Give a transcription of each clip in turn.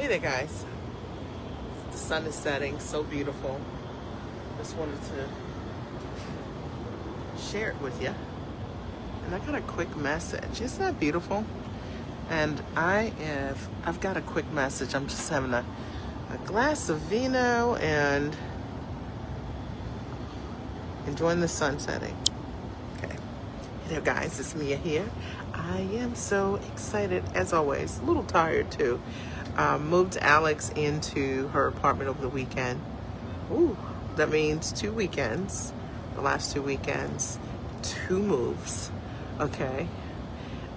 Hey there, guys. The sun is setting, so beautiful. Just wanted to share it with you. And I got a quick message. Isn't that beautiful? And I've got a quick message. I'm just having a glass of vino and enjoying the sun setting. Okay. Hey there, guys. It's Mia here. I am so excited, as always. A little tired, too. Moved Alex into her apartment over the weekend. Ooh, that means 2 weekends. The last 2 weekends. 2 moves. Okay.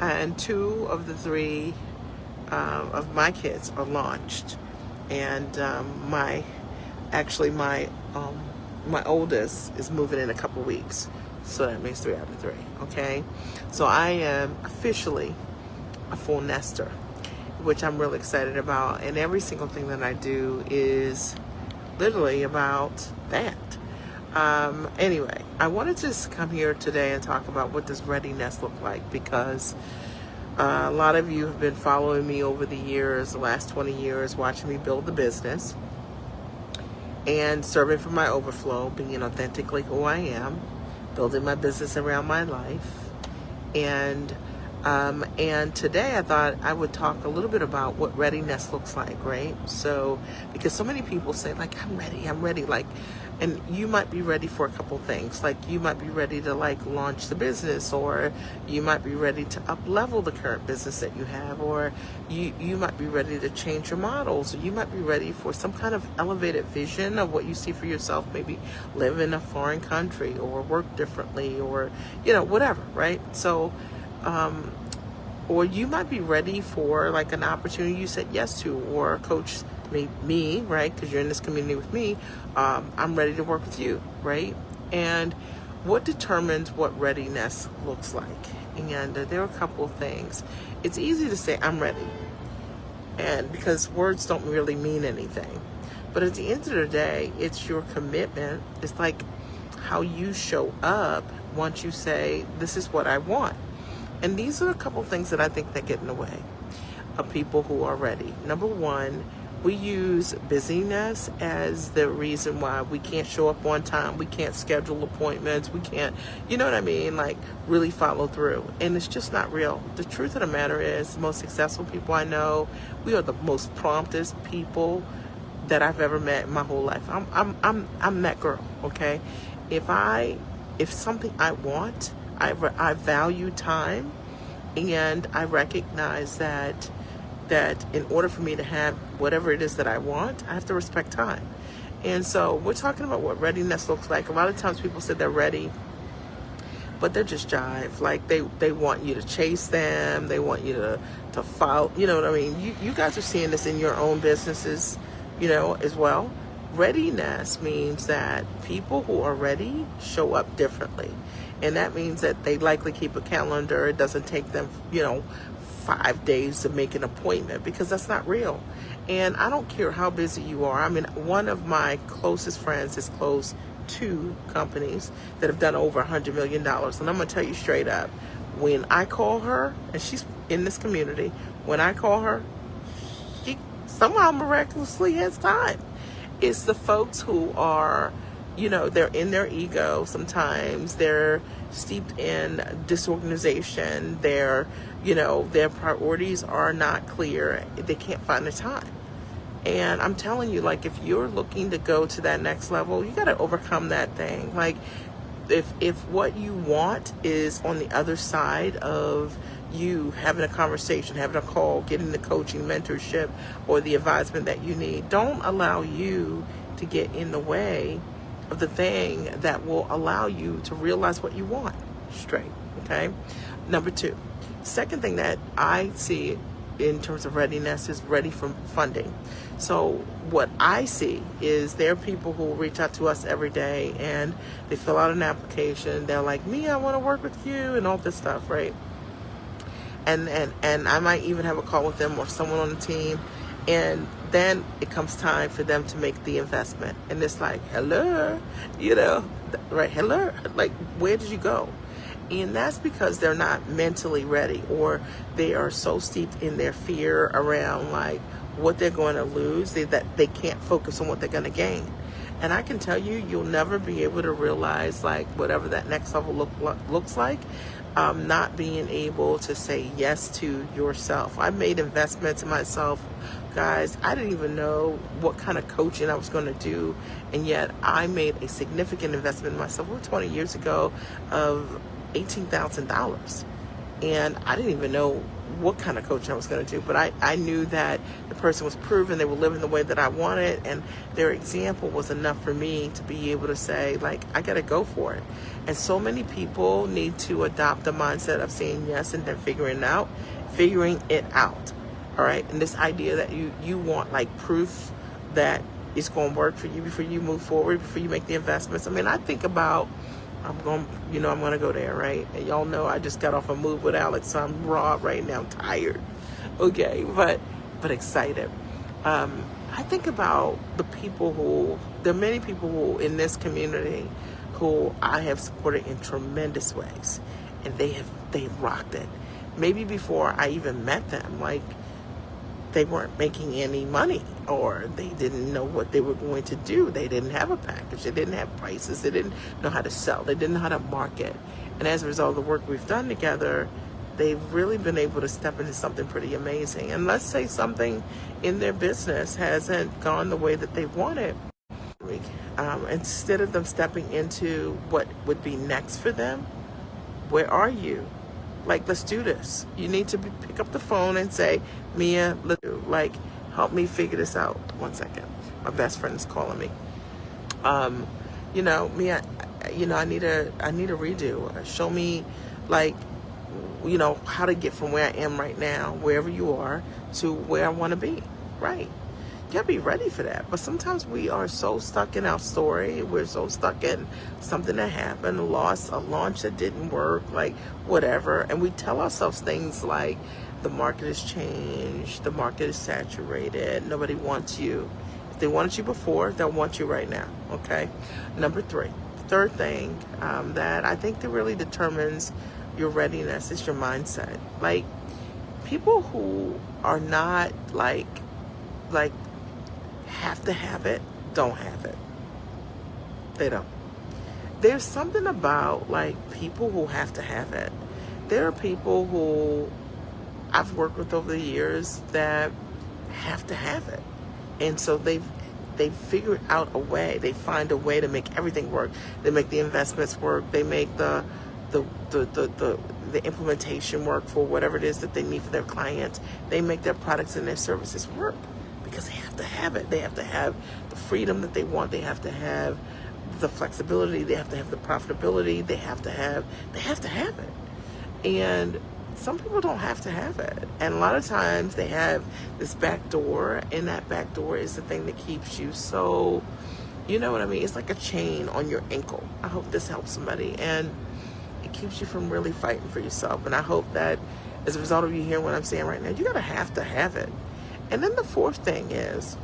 And 2 of the 3 of my kids are launched. And my oldest is moving in a couple weeks. So that means 3 out of 3. Okay. So I am officially a full nester, which I'm really excited about. And every single thing that I do is literally about that. Anyway, I wanted to just come here today and talk about what does readiness look like, because a lot of you have been following me over the years, the last 20 years, watching me build the business and serving from my overflow, being authentically who I am, building my business around my life. And today I thought I would talk a little bit about what readiness looks like, right? So, because so many people say, like, I'm ready, like, and you might be ready for a couple things. Like, you might be ready to, like, launch the business, or you might be ready to up-level the current business that you have, or you might be ready to change your models, or you might be ready for some kind of elevated vision of what you see for yourself, maybe live in a foreign country, or work differently, or, whatever, right? So, or you might be ready for like an opportunity you said yes to, or coach me, right? Because you're in this community with me. I'm ready to work with you, right? And what determines what readiness looks like? And there are a couple of things. It's easy to say I'm ready, and because words don't really mean anything. But at the end of the day, it's your commitment. It's like how you show up once you say, this is what I want. And these are a couple things that I think that get in the way of people who are ready. Number one, we use busyness as the reason why we can't show up on time. We can't schedule appointments. We can't, you know what I mean? Like, really follow through. And it's just not real. The truth of the matter is, the most successful people I know, we are the most promptest people that I've ever met in my whole life. I'm that girl, okay? If something I want, I value time, and I recognize that in order for me to have whatever it is that I want, I have to respect time. And so we're talking about what readiness looks like. A lot of times people say they're ready, but they're just jive. Like they want you to chase them. They want you to follow. You know what I mean? You guys are seeing this in your own businesses, as well. Readiness means that people who are ready show up differently. And that means that they likely keep a calendar. It doesn't take them, 5 days to make an appointment, because that's not real. And I don't care how busy you are. I mean, one of my closest friends has closed 2 companies that have done over $100 million. And I'm going to tell you straight up, when I call her, and she's in this community, when I call her, she somehow miraculously has time. It's the folks who are, they're in their ego sometimes. They're steeped in disorganization. Their priorities are not clear. They can't find the time. And I'm telling you, like, if you're looking to go to that next level, you got to overcome that thing. Like, if what you want is on the other side of you having a conversation, having a call, getting the coaching, mentorship, or the advisement that you need, don't allow you to get in the way of the thing that will allow you to realize what you want straight, okay? Number 2, second thing that I see in terms of readiness is ready for funding. So what I see is there are people who will reach out to us every day, and they fill out an application. They're like, me, I want to work with you, and all this stuff, right? And I might even have a call with them or someone on the team, and then it comes time for them to make the investment. And it's like, hello, right? Hello, like, where did you go? And that's because they're not mentally ready, or they are so steeped in their fear around like what they're going to lose that they can't focus on what they're going to gain. And I can tell you, you'll never be able to realize like whatever that next level looks like, not being able to say yes to yourself. I made investments in myself, guys. I didn't even know what kind of coaching I was going to do, and yet I made a significant investment in myself over 20 years ago of $18,000. And I didn't even know what kind of coaching I was going to do, but I knew that the person was proven, they were living the way that I wanted, and their example was enough for me to be able to say, like, I got to go for it. And so many people need to adopt the mindset of saying yes and then figuring it out. All right. And this idea that you want like proof that it's going to work for you before you move forward, before you make the investments. I mean, I think about, I'm going to go there, right? And y'all know I just got off a move with Alex, so I'm raw right now, tired. Okay, but excited. I think about there are many people who in this community who I have supported in tremendous ways, and they've rocked it. Maybe before I even met them, like they weren't making any money, or they didn't know what they were going to do. They didn't have a package. They didn't have prices. They didn't know how to sell. They didn't know how to market. And as a result of the work we've done together, they've really been able to step into something pretty amazing. And let's say something in their business hasn't gone the way that they wanted. Instead of them stepping into what would be next for them, where are you? Like, let's do this. You need to pick up the phone and say, Mia, help me figure this out. 1 second. My best friend is calling me. Mia, I need a redo. Show me, how to get from where I am right now, wherever you are, to where I want to be. Right. You gotta be ready for that. But sometimes we are so stuck in our story. We're so stuck in something that happened, a launch that didn't work, like whatever. And we tell ourselves things like, the market has changed, the market is saturated, nobody wants you. If they wanted you before, they'll want you right now, okay? Number 3, third thing that I think that really determines your readiness is your mindset. Like, people who are not like have to have it, don't have it. They don't. There's something about like people who have to have it. There are people who I've worked with over the years that have to have it. And so they've figured out a way. They find a way to make everything work. They make the investments work. They make the implementation work for whatever it is that they need for their clients. They make their products and their services work because they have to have it. They have to have the freedom that they want. They have to have the flexibility. They have to have the profitability. They have to have it. And some people don't have to have it. And a lot of times they have this back door, and that back door is the thing that keeps you so, you know what I mean? It's like a chain on your ankle. I hope this helps somebody. And it keeps you from really fighting for yourself. And I hope that as a result of you hearing what I'm saying right now, you gotta have to have it. And then the 4th thing is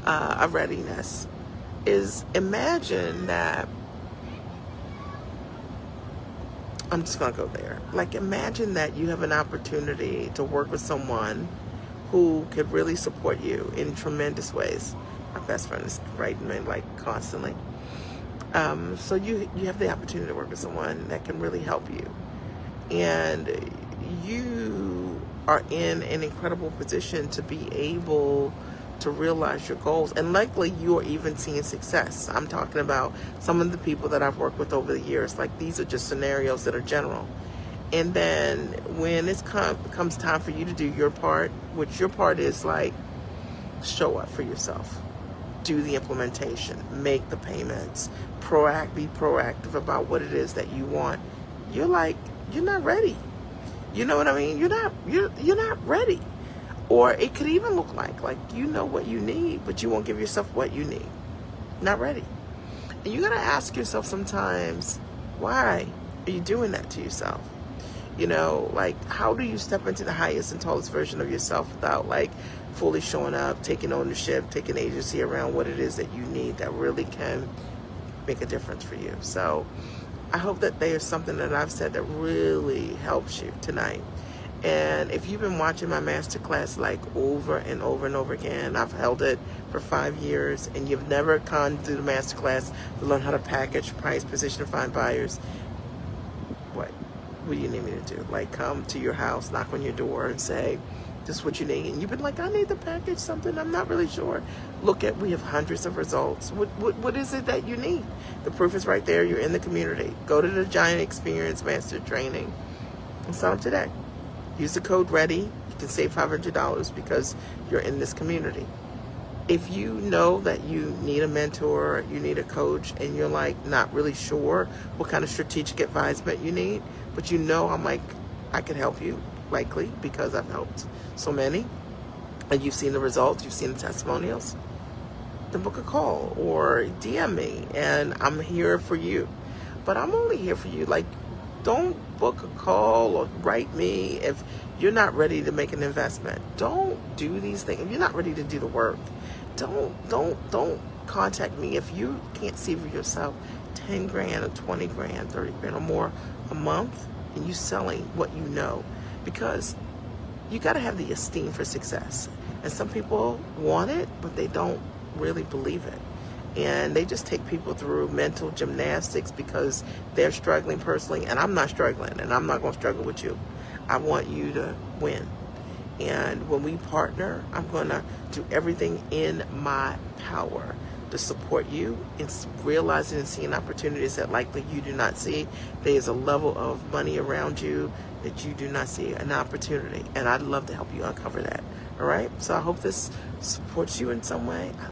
a readiness. Is imagine that, I'm just going to go there. Like, imagine that you have an opportunity to work with someone who could really support you in tremendous ways. My best friend is writing me like constantly. So you have the opportunity to work with someone that can really help you. And you are in an incredible position to be able to realize your goals, and likely you are even seeing success. I'm talking about some of the people that I've worked with over the years. Like, these are just scenarios that are general. And then when it comes time for you to do your part, which your part is like, show up for yourself, do the implementation, make the payments, be proactive about what it is that you want. You're not ready. You know what I mean? You're not ready. Or it could even look like you know what you need, but you won't give yourself what you need. Not ready. And you gotta ask yourself sometimes, why are you doing that to yourself? How do you step into the highest and tallest version of yourself without fully showing up, taking ownership, taking agency around what it is that you need that really can make a difference for you? So I hope that there's something that I've said that really helps you tonight. And if you've been watching my masterclass like over and over and over again, I've held it for 5 years, and you've never gone through the masterclass to learn how to package, price, position, and find buyers, what do you need me to do? Like, come to your house, knock on your door, and say, this is what you need. And you've been like, I need to package something, I'm not really sure. We have hundreds of results. What is it that you need? The proof is right there. You're in the community. Go to the Giant Experience Master Training and sign up today. Use the code READY. You can save $500 because you're in this community. If you know that you need a mentor, you need a coach, and you're like not really sure what kind of strategic advisement you need, but you know I could help you, likely because I've helped so many, and you've seen the results, you've seen the testimonials, then book a call or DM me, and I'm here for you. But I'm only here for you. Like, don't book a call or write me if you're not ready to make an investment. Don't do these things if you're not ready to do the work. Don't contact me if you can't see for yourself 10 grand or 20 grand, 30 grand or more a month, and you selling what you know, because you got to have the esteem for success. And some people want it, but they don't really believe it. And they just take people through mental gymnastics because they're struggling personally, and I'm not struggling, and I'm not going to struggle with you. I want you to win. And when we partner, I'm going to do everything in my power to support you in realizing and seeing opportunities that likely you do not see. There's a level of money around you that you do not see, an opportunity. And I'd love to help you uncover that. All right? So I hope this supports you in some way.